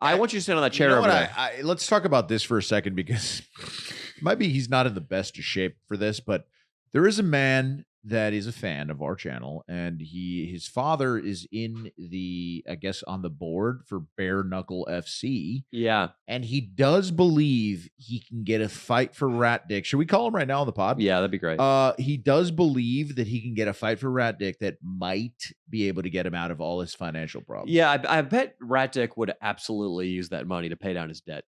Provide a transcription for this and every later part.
I want you to sit on that chair over there. Let's talk about this for a second because maybe he's not in the best of shape for this, but there is a man that is a fan of our channel, and his father is in I guess on the board for Bare Knuckle FC. Yeah. And he does believe he can get a fight for Rat Dick. Should we call him right now on the pod? Yeah, that'd be great. He does believe that he can get a fight for Rat Dick that might be able to get him out of all his financial problems. Yeah, I bet Rat Dick would absolutely use that money to pay down his debt.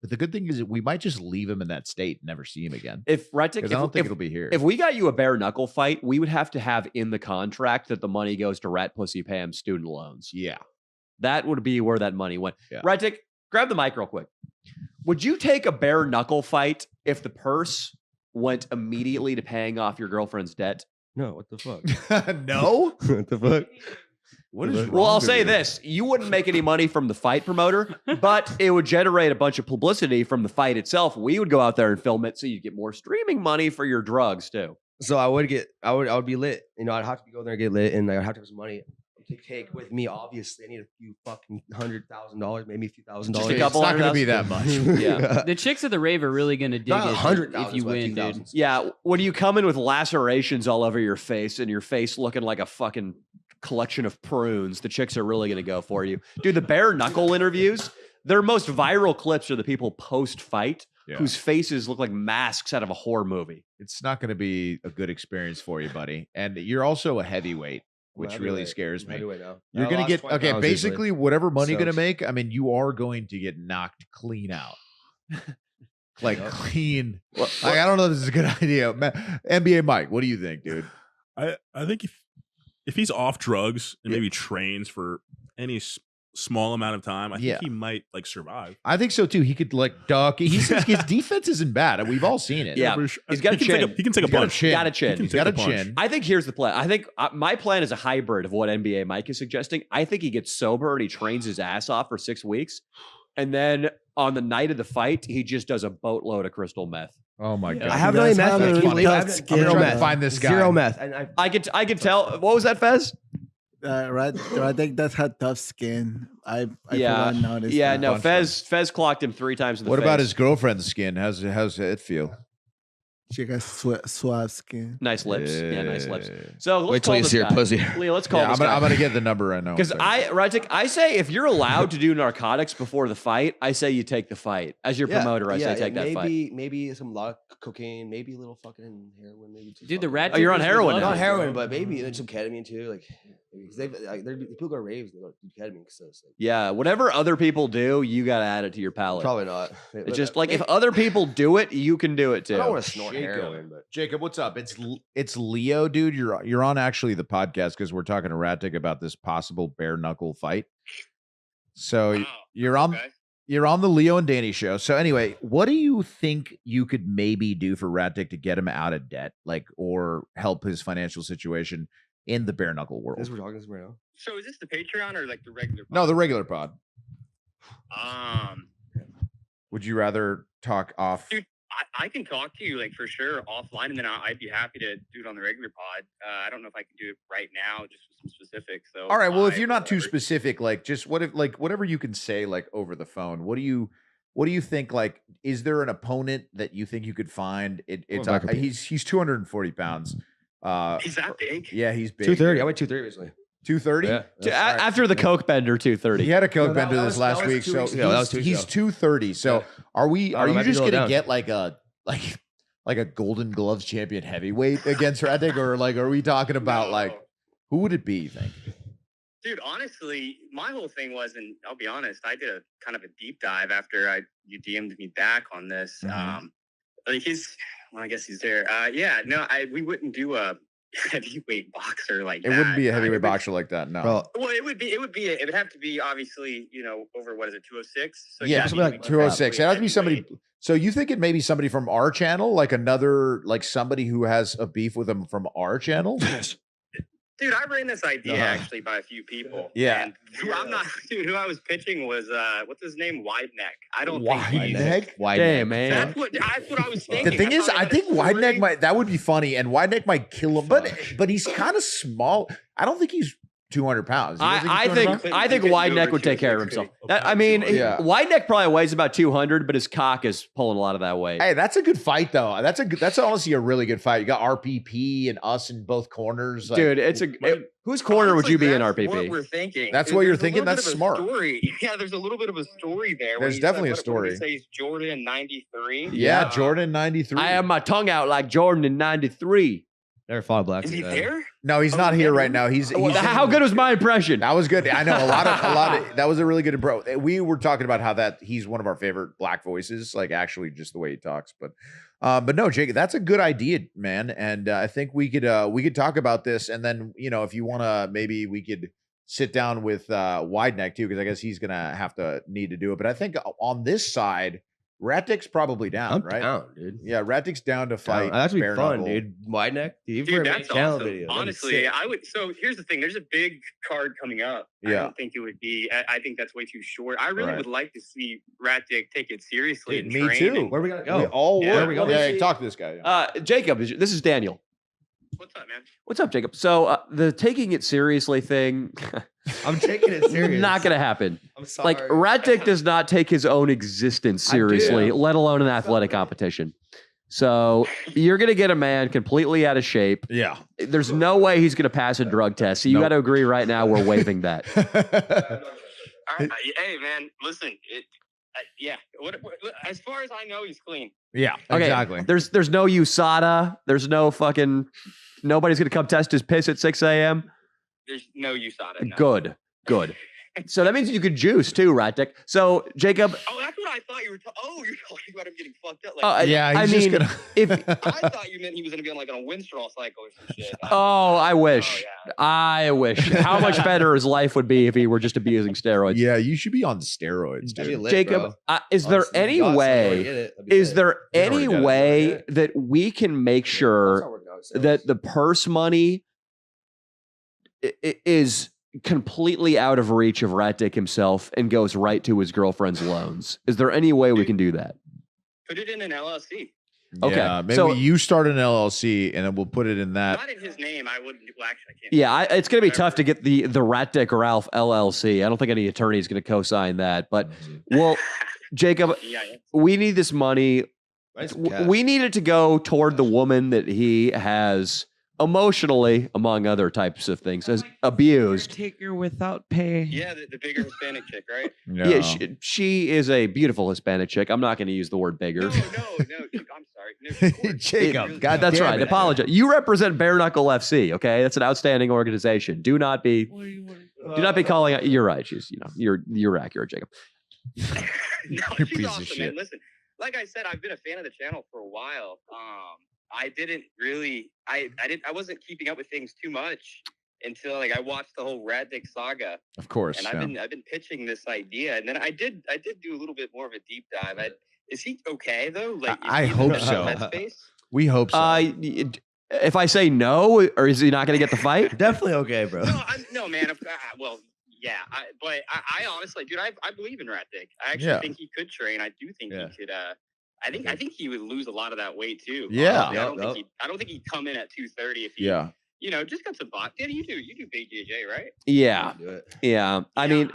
But the good thing is that we might just leave him in that state and never see him again. If Rat Dick, I don't think it'll be here. If we got you a bare knuckle fight, we would have to have in the contract that the money goes to Rat Pussy Pam student loans. Yeah. That would be where that money went. Yeah. Rat Dick, grab the mic real quick. Would you take a bare knuckle fight if the purse went immediately to paying off your girlfriend's debt? No, what the fuck? No? What the fuck? What is Well, I'll say this. You wouldn't make any money from the fight promoter, but it would generate a bunch of publicity from the fight itself. We would go out there and film it so you'd get more streaming money for your drugs too. So I would be lit. You know, I'd have to go there and get lit, and I'd have to have some money to take with me. Obviously, I need a few fucking $100,000, maybe a few $1,000. Just a It's couple not going to be that much. Yeah. The chicks at the rave are really going to dig Not it 100,000 if you but a win, few dude. thousands. Yeah, when you come in with lacerations all over your face and your face looking like a fucking collection of prunes, the chicks are really going to go for you. Dude, the bare knuckle interviews, their most viral clips are the people post-fight whose faces look like masks out of a horror movie. It's not going to be a good experience for you, buddy. And you're also a heavyweight, which I'm really heavyweight. scares I'm me. heavyweight now. You're I going to lost get, 20 okay, pounds basically recently. whatever money you're going to So- make, I mean, you are going to get knocked clean out. Like clean. Like, I don't know if this is a good idea. NBA Mike, what do you think, dude? I think if he's off drugs and maybe trains for any small amount of time, I think he might like survive. I think so too. He could like duck. His defense isn't bad. We've all seen it. Yeah, he's got a chin. He can take a He's got a punch. chin. Got a chin. He's got a chin. I think here's the plan. I think my plan is a hybrid of what NBA Mike is suggesting. I think he gets sober and he trains his ass off for 6 weeks. And then on the night of the fight, he just does a boatload of crystal meth. Oh my god! I haven't any meth. That's funny. I'm Zero trying meth. to Find this guy. Zero meth. And I could tell. What was that, Fez? Right. I think that's had tough skin. I Yeah. noticed. Yeah, that. no, Fez clocked him 3 times in the What face. about his girlfriend's skin? How's it feel? She got suave skin. Nice lips? Yeah, nice lips. So let's Wait till call you this see her guy. pussy. Leo, let's call Yeah, this I'm guy. gonna get the number right now. Because I say if you're allowed to do narcotics before the fight, I say you take the fight. As your promoter, I say take that fight. Maybe some cocaine, maybe a little fucking heroin, maybe. Dude, the rat. Oh, you're on heroin now. Not heroin, but maybe some ketamine too. Like, people go to raves, they go do ketamine. So it's like, Yeah, whatever other people do, you got to add it to your palate. probably not. It's just like if other people do it, you can do it too. I don't want to snort Jacob. heroin, but Jacob, what's up? It's Leo, dude. You're on actually the podcast because we're talking to Ratic about this possible bare knuckle fight. So you're on the Leo and Danny show. So anyway, what do you think you could maybe do for Ratic to get him out of debt, like, or help his financial situation in the bare knuckle world? this we're talking this right now. So is this the Patreon or like the regular? No, the regular pod. Um, Would you rather talk off? Dude, I can talk to you like for sure offline, and then I'd be happy to do it on the regular pod. I don't know if I can do it right now, just with some specifics. So All right. Well, if you're not too whatever. specific, like just whatever you can say, like over the phone. What do you think? Like, is there an opponent that you think you could find? He's 240 pounds. He's that big? Yeah, he's big. 230. I went 230 recently. 230. Yeah. After the Coke bender, 230. He had a coke No, that bender was- this last that was week, 2 so weeks ago. That was 2 weeks he's ago. 230. So Yeah. are I you don't know, just maybe gonna go get like a Golden Gloves champion heavyweight against Ratic, or like are we talking about No. like who would it be? You think? Dude, honestly, my whole thing was, and I'll be honest, I did a kind of a deep dive after you DM'd me back on this. Mhm. Like I guess he's there. Yeah, no, we wouldn't do a heavyweight boxer like It that. wouldn't be a heavyweight It would- boxer like that. No. Bro, Well, it would have to be obviously, over what is it, 206? So Yeah, something like it'd be 206. It has to be somebody. heavyweight. So you think it may be somebody from our channel, like somebody who has a beef with him from our channel? Dude, I ran this idea Uh-huh. actually by a few people. Yeah. And who I was pitching was what's his name? Wide Neck. I don't Wide think he's neck. Damn, man. That's what I was thinking. The thing is, I think Wide Neck might. that would be funny, and Wide Neck might kill him. But he's kind of small. I don't think he's 200 pounds. I think Wide Neck would take care of himself. I mean, Yeah. Wide Neck probably weighs about 200, but his cock is pulling a lot of that weight. Hey, that's a good fight though. That's honestly a really good fight. You got RPP and us in both corners. Like, Dude, whose corner would you be in That's what RPP? we're thinking. That's what you're There's a thinking? little That's bit of a smart. Story. Yeah, there's a little bit of a story there. There's definitely a story. What did he say? He's Jordan 93. Yeah, Jordan 93. I have my tongue out like Jordan in 93. Never fought a black. Is he guy. there? No, he's not here right now. He's How good was my impression? That was good. I know a lot of that was a really good bro. We were talking about how that he's one of our favorite black voices, like actually just the way he talks. But no, Jake, that's a good idea, man. And I think we could talk about this, and then if you want to, maybe we could sit down with Wide Neck too, because I guess he's gonna need to do it. But I think on this side, Rattick's probably down, I'm right? down, dude. Yeah, Rattick's down to fight. That's gonna be bare fun, knuckle. dude. Wide Neck, dude. Dude, That's that's awesome. video. Honestly, I would. So here's the thing. There's a big card coming up. I Yeah. don't think it would be. I think that's way too short. I really Right. would like to see Rattick take it seriously and Me train. too. and- Where we gotta We go? all Yeah, would. we go. Yeah, talk to this guy. Jacob, this is Daniel. What's up, man? What's up, Jacob? So the taking it seriously thing, I'm taking it serious. not going to happen. I'm sorry. Like, Rattick does not take his own existence seriously, let alone an athletic competition. So you're going to get a man completely out of shape. Yeah. There's no way he's going to pass a drug test. So you Nope. got to agree right now we're waiving that. All right, hey, man. Listen. Yeah. As far as I know, he's clean. Yeah, Okay, exactly. There's no USADA. There's no fucking, nobody's going to come test his piss at 6 a.m. There's no use on it. No. Good. So that means you could juice too, Rattick. So Jacob, Oh, that's what I thought you were. You're talking about him getting fucked up. Like, Yeah, I he's just mean, gonna. if I thought you meant he was gonna be on like on a Winstrol cycle or some shit. oh, I wish, yeah. I wish. How much better his life would be if he were just abusing steroids. Yeah, you should be on steroids, That'd be dude. lit, Jacob, bro. is there Honestly, any you got way? somewhere to get it. That'd be Is lit. there He's any already got it, way yeah. that we can make That's sure how we're going ourselves. that the purse money is completely out of reach of Rattick himself and goes right to his girlfriend's loans? Is there any way we can do that? Put it in an LLC. Okay, Yeah, maybe so- you start an LLC and then we'll put it in that. Not in his name. I wouldn't. Well, actually, I can't. Yeah, it's going to be tough to get the Rattick Ralph LLC. I don't think any attorney is going to co-sign that. But well, Jacob, Yeah. we need this money. Nice cash. We need it to go toward the woman that he has emotionally, among other types of things, has abused. Taker without pay. Yeah, the bigger Hispanic chick, right? Yeah, she is a beautiful Hispanic chick. I'm not going to use the word bigger. No. I'm sorry. No, of course. Jacob, God That's damn right. it. Apologize. You represent Bare Knuckle FC. Okay, that's an outstanding organization. Do not be calling out. You're right. She's you're accurate, Jacob. No, You're a she's piece of awesome, shit. man. Listen, like I said, I've been a fan of the channel for a while. I didn't really, I wasn't keeping up with things too much until like I watched the whole Rattick saga, Of course. and I've been pitching this idea, and then I did do a little bit more of a deep dive. Is he okay though? Like, is I he in hope the so. headspace? We hope so. If I say no, or is he not going to get the fight? Definitely okay, bro. No, man. Well, yeah, but I honestly, dude, I believe in Rattick. I actually Yeah. think he could train. I do think Yeah. he could. I think he would lose a lot of that weight too. Yeah. Honestly, I don't think he'd come in at 230 if he, yeah. just got some box. Danny, you do big JJ, right? Yeah, Do it. yeah. I mean,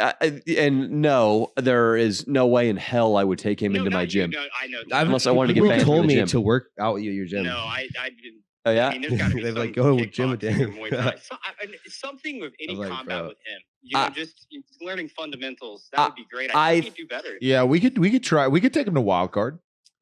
and no, there is no way in hell I would take him into No, my not you, gym. No, I know. Unless I wanted to get People banned from told the me gym. to work out with you at your gym. No, I didn't. Oh I yeah. mean, there's got to be They're some like, go to gym with kickboxing or Dan. Muay Thai. Something with any like, combat bro. with him. Just learning fundamentals. That would be great. I- I think he'd do better. Yeah, we could try. We could take him to wild card.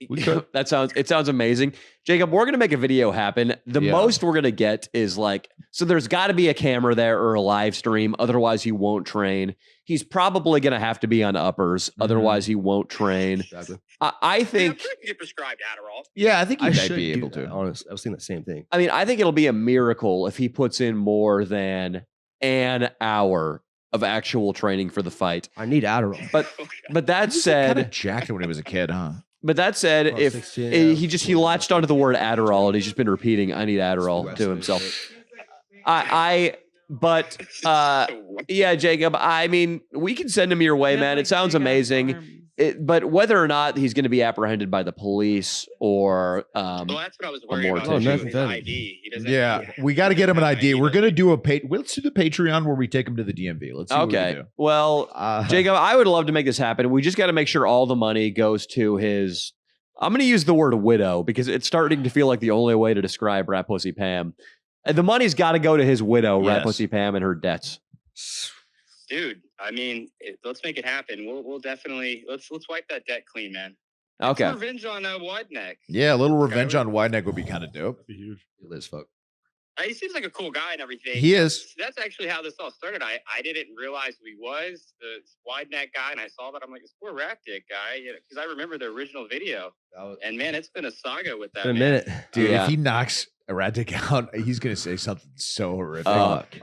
We could. It sounds amazing. Jacob, we're gonna make a video happen. The Yeah. most we're gonna get is like, so there's gotta be a camera there or a live stream, otherwise he won't train. He's probably gonna have to be on uppers, otherwise he won't train. Exactly. I think I'm sure you can get prescribed Adderall. Yeah, I think he I might should be do able that, to. honestly. I was thinking the same thing. I think it'll be a miracle if he puts in more than an hour of actual training for the fight. I need Adderall. But that Kind said, of jacked when he was a kid, huh? Oh, if 16, he latched onto the word Adderall and he's just been repeating "I need Adderall" to himself. Yeah, Jacob. I mean, we can send him your way, man. It sounds amazing. but whether or not he's going to be apprehended by the police or Well, that's what I was worried more about. tissue. His ID. He doesn't. Yeah, we got to get him an ID. We're gonna do let's do the Patreon where we take him to the DMV. Let's see what we okay. do. Well, Jacob, I would love to make this happen. We just got to make sure all the money goes to his. I'm going to use the word widow because it's starting to feel like the only way to describe Rat Pussy Pam. And the money's got to go to his widow, Rat Pussy Pam, and her debts. Dude, I mean, let's make it happen. We'll definitely let's wipe that debt clean, man. Okay. It's revenge on Wide Neck. Yeah, a little revenge on Wide Neck would be kind of dope. That'd be huge. Liz, fuck. He seems like a cool guy and everything. He is. That's actually how this all started. I didn't realize who he was, the Wide Neck guy, and I saw that. I'm like, this poor rat dick guy, because I remember the original video. And man, it's been a saga with that. In a minute, Dude, Yeah. if he knocks a rat dick out, he's gonna say something so horrific.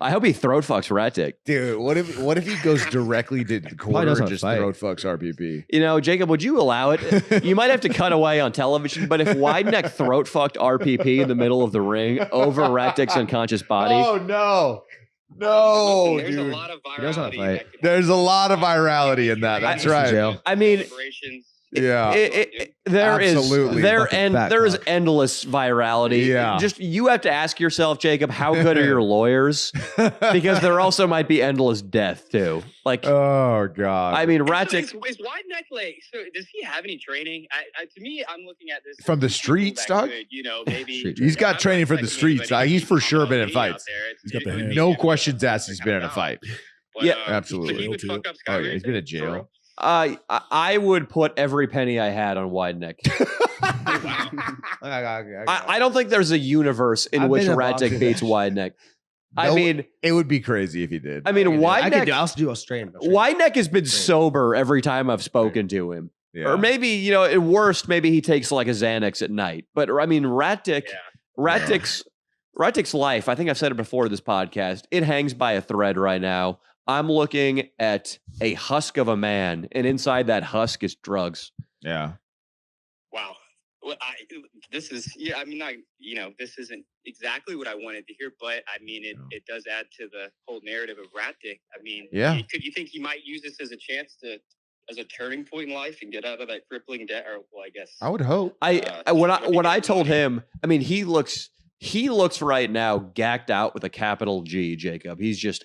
I hope he throat fucks Rat Dick. Dude, what if he goes directly to the corner does and not just fight. throat fucks RPP? You know, Jacob, would you allow it? You might have to cut away on television, but if Wide Neck throat fucked RPP in the middle of the ring over Rat Dick's unconscious body, Oh no. No, There's a dude. lot of He knows how to virality. fight. that could- There's a lot of virality in that. That's right. Jail. I mean, Operations. Yeah. there Absolutely. Fucking fat there is cock. endless virality. Yeah. Just you have to ask yourself, Jacob, how good are your lawyers? Because there also might be endless death too. Like, Oh god. I mean, Rat Dick. Is Wide Neck like? So does he have any training? To me, I'm looking at this From the people streets, that dog? could, maybe Street He's got I'm training not for the expecting streets. anybody He's to for be sure been in out there. fights. He's got the It would hands. be No difficult questions to asked. He's been in a out. fight. But, Yeah, absolutely. So he would fuck up Oh yeah, he's been in Skyracing, jail. bro. I would put every penny I had on Wide Neck. I don't think there's a universe in I've which been in a Rat Dick boxing beats match. Wide Neck. I No, mean, it would be crazy if he did. Wide I could Neck. do. I also do Australian. Wide Neck has been sober every time I've spoken to him. Yeah. Or maybe, at worst, maybe he takes like a Xanax at night. But I mean, Rat Dick, Yeah. Rat Dick's life, I think I've said it before this podcast, it hangs by a thread right now. I'm looking at a husk of a man, and inside that husk is drugs. Yeah. Wow. Well, this is I mean, not this isn't exactly what I wanted to hear, but I mean, it does add to the whole narrative of Rat Dick. I mean, Yeah. Could you think he might use this as a chance as a turning point in life and get out of that crippling debt? Or well, I guess I would hope. When I told him, I mean, he looks right now gacked out with a capital G, Jacob. He's just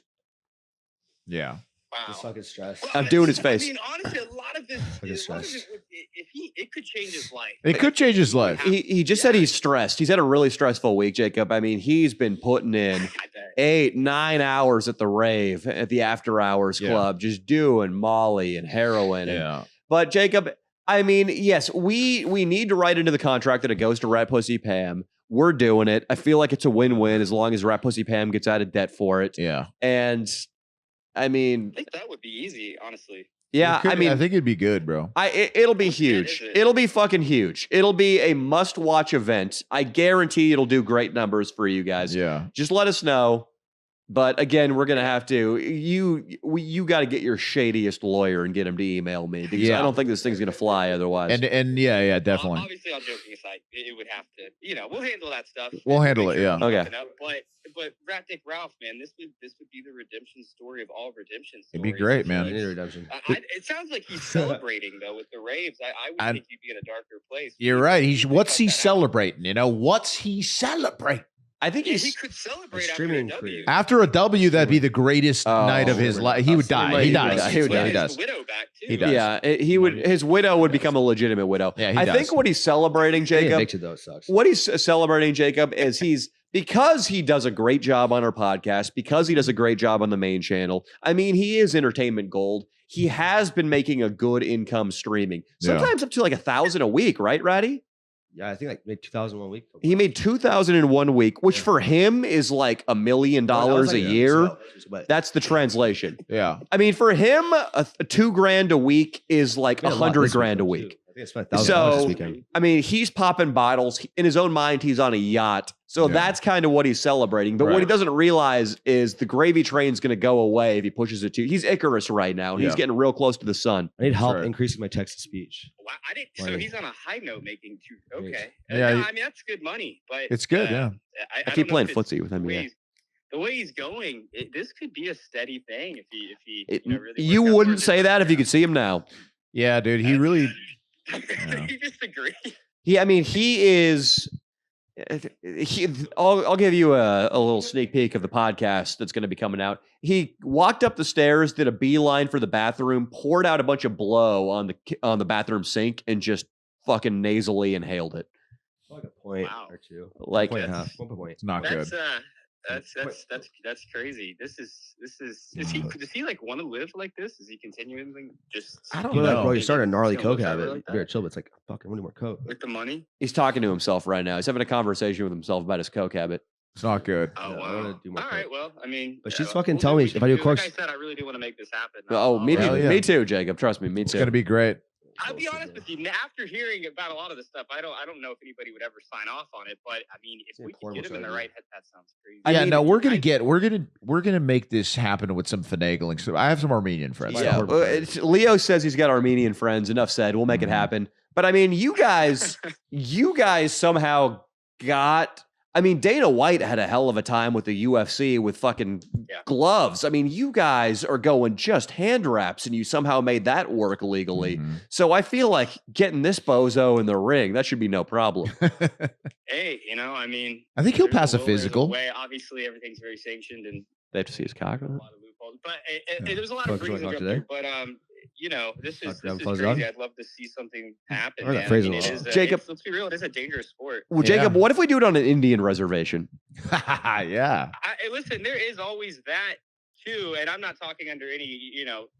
Yeah. wow. Just fucking stressed. I'm doing his face. I mean, honestly, a lot of this, Fucking stressed. it could change his life. It could change his life. he just said he's stressed. He's had a really stressful week, Jacob. I mean, he's been putting in I bet. 8-9 hours at the rave at the after hours Yeah. club, just doing Molly and heroin. Yeah. But Jacob, I mean, yes, we need to write into the contract that it goes to Rat Pussy Pam. We're doing it. I feel like it's a win-win as long as Rat Pussy Pam gets out of debt for it. Yeah. And I mean, I think that would be easy, honestly. yeah, It could- I mean, I think it'd be good, bro. it'll be What debt huge. is it? It'll be fucking huge. It'll be a must-watch event. I guarantee it'll do great numbers for you guys. Yeah. Just let us know. But again, we're gonna have to. You got to get your shadiest lawyer and get him to email me because Yeah. I don't think this thing's gonna fly otherwise. And yeah, definitely. Obviously, all joking aside, it would have to. We'll handle that stuff. We'll handle Make it, sure yeah. it's Okay. open up. But Rat Dick Ralph, man, this would be the redemption story of all redemption stories. It'd be great, man. I need a redemption. It sounds like he's celebrating though with the raves. I would I'm- think he'd be in a darker place. You're right. What's he celebrating? What's he celebrating? I think Yeah, he's he could celebrate after streaming a W. career. After a W, that'd be the greatest Oh, night of his life. He would die. He He would dies. die. He would die. He his does. widow back too. He does. yeah. He would. His widow would become a legitimate widow. Yeah, he I does. think what he's celebrating, Getting Jacob. evicted though, it sucks. What he's celebrating, Jacob, is because he does a great job on our podcast, because he does a great job on the main channel. I mean, he is entertainment gold. He has been making a good income streaming, Yeah. sometimes up to like 1,000 a week, right, Ratty? Yeah, I think like maybe 2001 week. He made 2,000 in 1 week, which for him is like $1 million a year. But That's the translation. Yeah. I mean, for him, a $2,000 a week is like I made a lot $100 this grand a weekend, week. too. I think I spent $1,000 this So, weekend. I mean, he's popping bottles. In his own mind, he's on a yacht. So Yeah. that's kind of what he's celebrating. But what he Right. doesn't realize is the gravy train's going to go away if he pushes it too. He's Icarus right now. And he's Yeah. getting real close to the sun. I need help Sure. increasing my text to speech. Wow, I didn't. So Funny. he's on a high note making two. Great. Okay. Yeah, No, you- I mean that's good money, but It's good, yeah. I don't keep know playing if it's footsie with him. the way Yeah. the way he's going, this could be a steady thing if he It- really you works out for wouldn't him. say that if you could see him now. Yeah, dude. He really. You disagree? He is. I'll give you a little sneak peek of the podcast that's going to be coming out. He walked up the stairs, did a beeline for the bathroom, poured out a bunch of blow on the bathroom sink, and just fucking nasally inhaled it. Like a point Wow. or two. Like, Point and a half. 1 point. It's not good. That's crazy. Does he like want to live like this? Is he continuing just? I don't You're like, know. bro, you started a gnarly Still coke live habit. like that? Beer chill, but it's like fucking we need more coke. With the money? he's talking to himself right now. He's having a conversation with himself about his coke habit. It's not good. Oh Yeah, I wow! wanna do more All right, coke. well, I mean, But yeah, she's well, fucking we'll telling do me what if we I do can Like course- I said, I really do want to make this happen. Oh, me Hell too. yeah. Me too, Jacob. Trust me. Me It's too. gonna be great. I'll be honest with you. After hearing about a lot of this stuff, I don't know if anybody would ever sign off on it. But I mean, if Yeah, we could portable get him in the surgery. right head, that sounds crazy. I Yeah, mean, no, we're gonna make this happen with some finagling. So I have some Armenian friends. Yeah, Leo says he's got Armenian friends. Enough said. We'll make it Mhm. happen. But I mean, you guys somehow got. I mean, Dana White had a hell of a time with the UFC with fucking Yeah. gloves. I mean, you guys are going just hand wraps, and you somehow made that work legally. Mhm. So I feel like getting this bozo in the ring, that should be no problem. Hey, I mean, I think he'll there's pass a will, there's physical. way. Obviously, everything's very sanctioned and They have to see his cock. a lot of loopholes. But Yeah. there's a lot Fuck, of you wanna privilege talk up today? there. But this is Grab crazy. close it on? I'd love to see something happen. I heard that Man. phrase I mean, a it lot. is Jacob- let's be real. It is a dangerous sport. Well, Jacob, Yeah. what if we do it on an Indian reservation? Yeah. Listen, there is always that too, and I'm not talking under any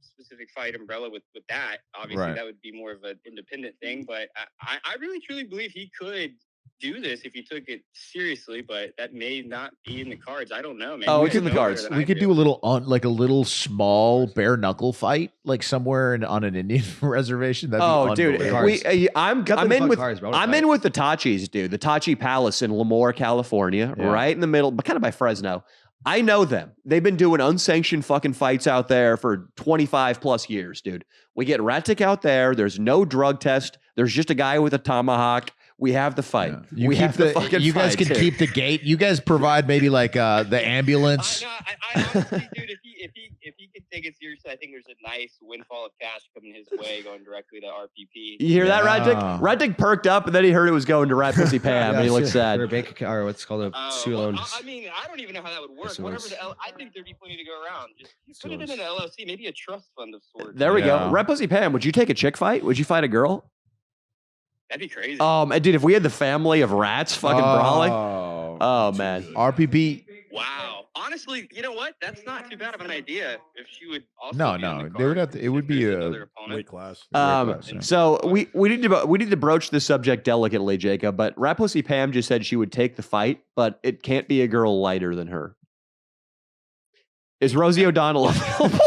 specific fight umbrella with that. Obviously, Right. that would be more of an independent thing. But I really truly believe he could do this if he took it seriously. But that may not be in the cards. I don't know, man. Oh, You it's in guys the know cards. better than We I could do a little like a little small bare knuckle fight, like somewhere on an Indian reservation. That'd be Oh, dude, unbelievable. I'm Got them in fun with cards, bro. I'm in with the Tachis, dude. The Tachi Palace in Lemoore, California, Yeah. right in the middle, but kind of by Fresno. I know them. They've been doing unsanctioned fucking fights out there for 25 plus years, dude. We get Ratic out there. There's no drug test. There's just a guy with a tomahawk. We have the fight. Yeah. You we keep have the fucking you guys fight, can dude. keep the gate. You guys provide maybe like the ambulance. I honestly, dude, if he could take it seriously, I think there's a nice windfall of cash coming his way, going directly to RPP. You hear that, Yeah. Ratic? Ratic perked up, and then he heard it was going to Rat Pussy Pam, and he looked sad. Or a bank account, or what's called a student Well, loan. I mean, I don't even know how that would work. Student Whatever loans. I think there'd be plenty to go around. Just put it in an LLC, maybe a trust fund of sorts. There we Yeah. go. Rat Pussy Pam, would you take a chick fight? Would you fight a girl? That'd be crazy. Dude, if we had the family of rats fucking brawling. Oh, Oh, man. RPP. Wow. Honestly, you know what? That's not too bad of an idea. If she would also No, be on no, the they would card, have to- it would if be there's a another opponent. Weight class. So we need to broach this subject delicately, Jacob. But Rat Pussy Pam just said she would take the fight, but it can't be a girl lighter than her. Is Rosie O'Donnell available?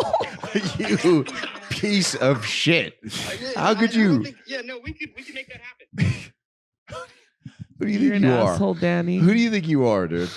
You piece of shit. How could I don't you? think- we could make that happen. Who do you You're think an you are? asshole, Danny. Who do you think you are, dude?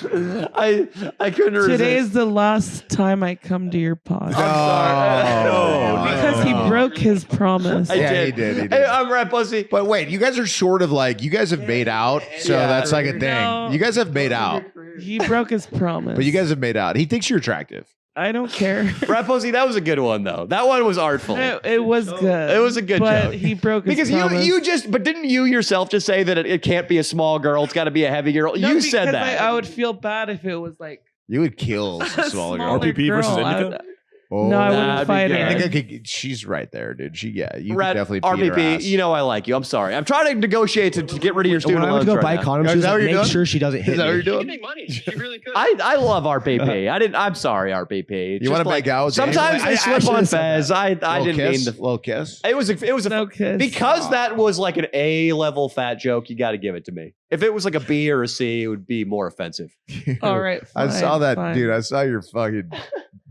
I couldn't resist. Today is the last time I come to your pod. No, Because he broke his promise. I Yeah, did. he did, he did. Hey, I'm Rat Pussy. But wait, you guys are sort of like you guys have made out, so Yeah. that's like a thing. No. You guys have made out, He broke his promise. but you guys have made out. He thinks you're attractive. I don't care. Rat Pussy, that was a good one though. That one was artful. It was good. It was a good but joke. he broke his Because promise. but didn't you yourself just say that it can't be a small girl, it's got to be a heavy girl? No, You said because that. I would feel bad if it was like You would kill a a smaller smaller girl. RPP versus girl. Indica? Oh, No, I Nah, wouldn't it'd be fight good. her. Indica she's right there, dude. You Rat, could definitely beat her RPP, ass. you know I like you. I'm sorry. I'm trying to negotiate to get rid of your When student I went loans to go buy right now. condoms, Is she was that what like, you're make doing? sure she doesn't hit Is that what me. you're She doing? could make money. She really could. I love RPP. I'm sorry, RPP. It's You want just to make out with sometimes Daniel? they slip should've on said that. Fez. I Little didn't kiss? mean the. Little kiss. It was a no kiss. because that was like an A level fat joke. You got to give it to me. If it was like a B or a C, it would be more offensive. All right. I saw fine, that, fine. dude. I saw your fucking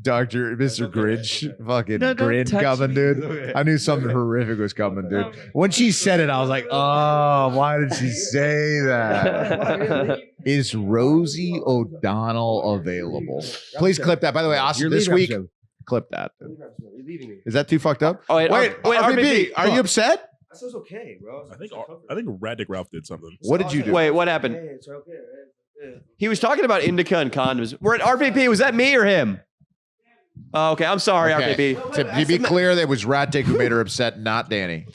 Mr. Grinch fucking No, don't grin touch coming, me. dude. I knew something horrific was coming, dude. When she said it, I was like, oh, why did she say that? Is Rosie O'Donnell available? Please clip that. By the way, Austin, You're this leaving week, episode. clip that. You're leaving me. Is that too fucked up? Oh, wait, Wait, RPP, are you upset? I said it's okay, bro. I think Radic Ralph did something. What did you do? Wait, what happened? It's okay. He was talking about indica and condoms. We're at RPP. Was that me or him? Oh, okay, I'm sorry, Okay. RKB. To be clear, that was Ratic who made her upset, not Danny.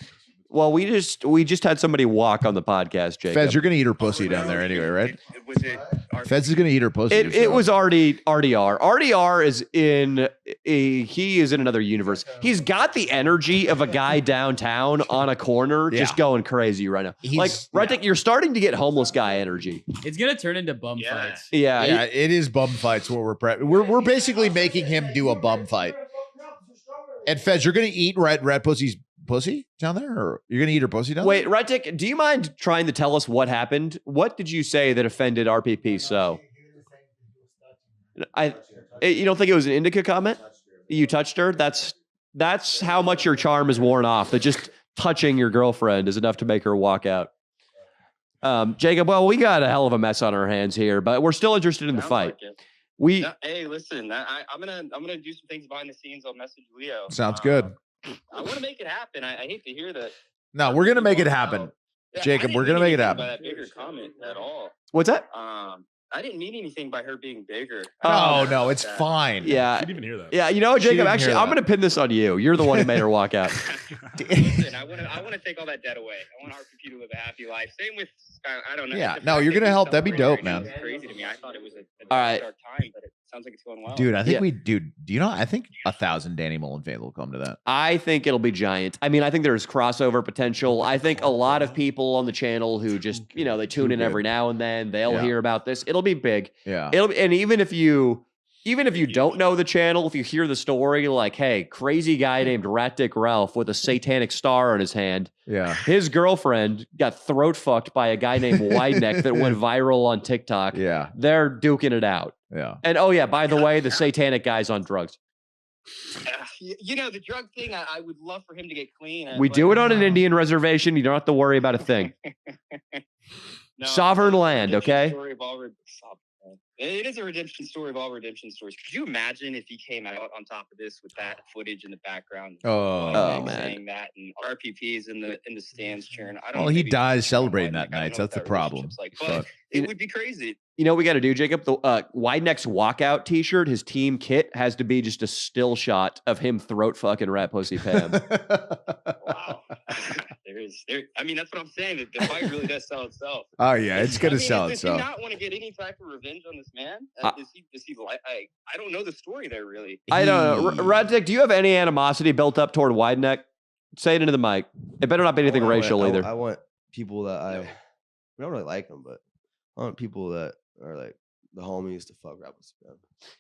Well, we just had somebody walk on the podcast, Jacob. Fez, you're gonna eat her pussy down there anyway, right? Was it? Fez is gonna eat her pussy. It was already RDR. RDR is he is in another universe. He's got the energy of a guy downtown on a corner just going crazy right now. Like, Reddick, you're starting to get homeless guy energy. It's gonna turn into bum fights. Yeah, it is bum fights. What we're basically making him do a bum fight. And Fez, you're gonna eat red pussy's pussy down there, or you're gonna eat her pussy down there? Wait, Reddick, do you mind trying to tell us what happened? What did you say that offended RPP so? You don't think it was an indica comment? You touched her? That's how much your charm is worn off. That just touching your girlfriend is enough to make her walk out. Jacob, well, we got a hell of a mess on our hands here, but we're still interested in the fight. Hey, listen, I'm gonna do some things behind the scenes. I'll message Leo. Sounds good. I want to make it happen. I hate to hear that. No, we're gonna make it happen, Jacob. We're gonna make it happen. By that bigger comment at all. What's that? I didn't mean anything by her being bigger. No, it's fine. Yeah. I didn't even hear that. Yeah, you know, Jacob, didn't actually, hear I'm that. going to pin this on you. You're the one who made her walk out. Listen, I want to take all that debt away. I want RPP to live a happy life. Same with I don't know. Yeah, The no, fact you're that gonna he's help. That'd be celebrating dope, right now man. is crazy to me. I thought it was a All right. dark time, but it sounds like it's going well. Dude, I think Yeah. do you know, I think 1,000 Danny Mullen fans will come to that. I think it'll be giant. I mean, I think there's crossover potential. I think a lot of people on the channel who just, they tune in every now and then, they'll hear about this. It'll be big. Yeah. And even if you don't know the channel, if you hear the story, like, hey, crazy guy named Rat Dick Ralph with a satanic star on his hand, Yeah. his girlfriend got throat fucked by a guy named Wideneck that went viral on TikTok. Yeah. They're duking it out. Yeah. And oh yeah, by the way, the satanic guy's on drugs. The drug thing, I would love for him to get clean. We do it on an Indian reservation. You don't have to worry about a thing. Sovereign land, okay? It is a redemption story of all redemption stories. Could you imagine if he came out on top of this with that footage in the background? Oh, man. Saying that, and RPP's in the stands cheering. I don't Well, know, he maybe dies he's celebrating like, that I don't night, know so what that's the that problem. relationship's like, But- but it would be crazy. You know what we got to do, Jacob? The Wideneck's walkout T-shirt, his team kit has to be just a still shot of him throat fucking Rat Pussy Pam. Wow. I mean, that's what I'm saying. The fight really does sell itself. Oh yeah, it's gonna sell Does itself. he not want to get any type of revenge on this man? Does he like? I don't know the story there really. I don't know. Rat Dick, do you have any animosity built up toward Wideneck? Say it into the mic. It better not be anything racial either. I want people that I don't really like them, but I want people that are like the homies to fuck Rat Pussy Pam.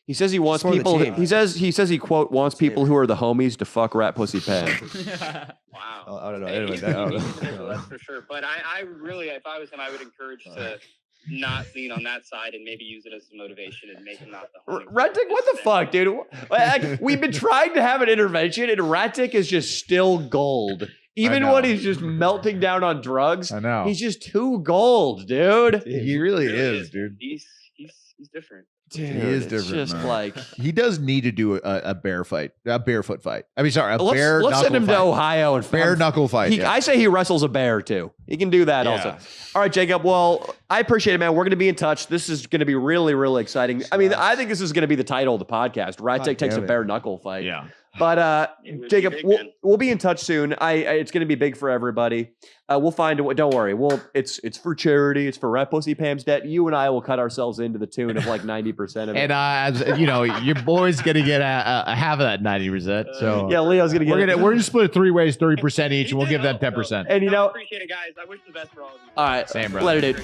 He says he wants For the people. team. He says he quote wants people who are the homies to fuck Rat Pussy Pam. Wow. I don't know. Hey, Anyway, he's I don't reasonable, know. that's for sure. But I really, if I was him, I would encourage to not lean on that side and maybe use it as motivation and make him not the homie. Rat Dick, what the fuck, dude? Like, we've been trying to have an intervention, and Rat Dick is just still gold. Even know. when he's just melting down on drugs, I know. he's just too gold, dude. He really is, dude. He's different. Dude, He is it's different, just man. like He does need to do a bear fight, a barefoot fight. I mean, sorry, let's bear send knuckle him fight. to Ohio and Bare knuckle fight. I say he wrestles a bear too. He can do that also. All right, Jacob. Well, I appreciate it, man. We're going to be in touch. This is going to be really, really exciting. I mean, I think this is going to be the title of the podcast. Rat Dick takes a damn it. bare knuckle fight. Yeah. But It would be Jacob, big, we'll, man. we'll be in touch soon. It's going to be big for everybody. We'll find a way. Don't worry. It's for charity. It's for Rat Pussy Pam's debt. You and I will cut ourselves into the tune of like 90% of it. And as you know, your boy's gonna get a half of that 90%. So yeah, Leo's gonna get. we're gonna split it 3 ways, 30% each, and we'll give them 10%. And I appreciate it, guys. I wish the best for all of you. all right, Same, brother. later, dude.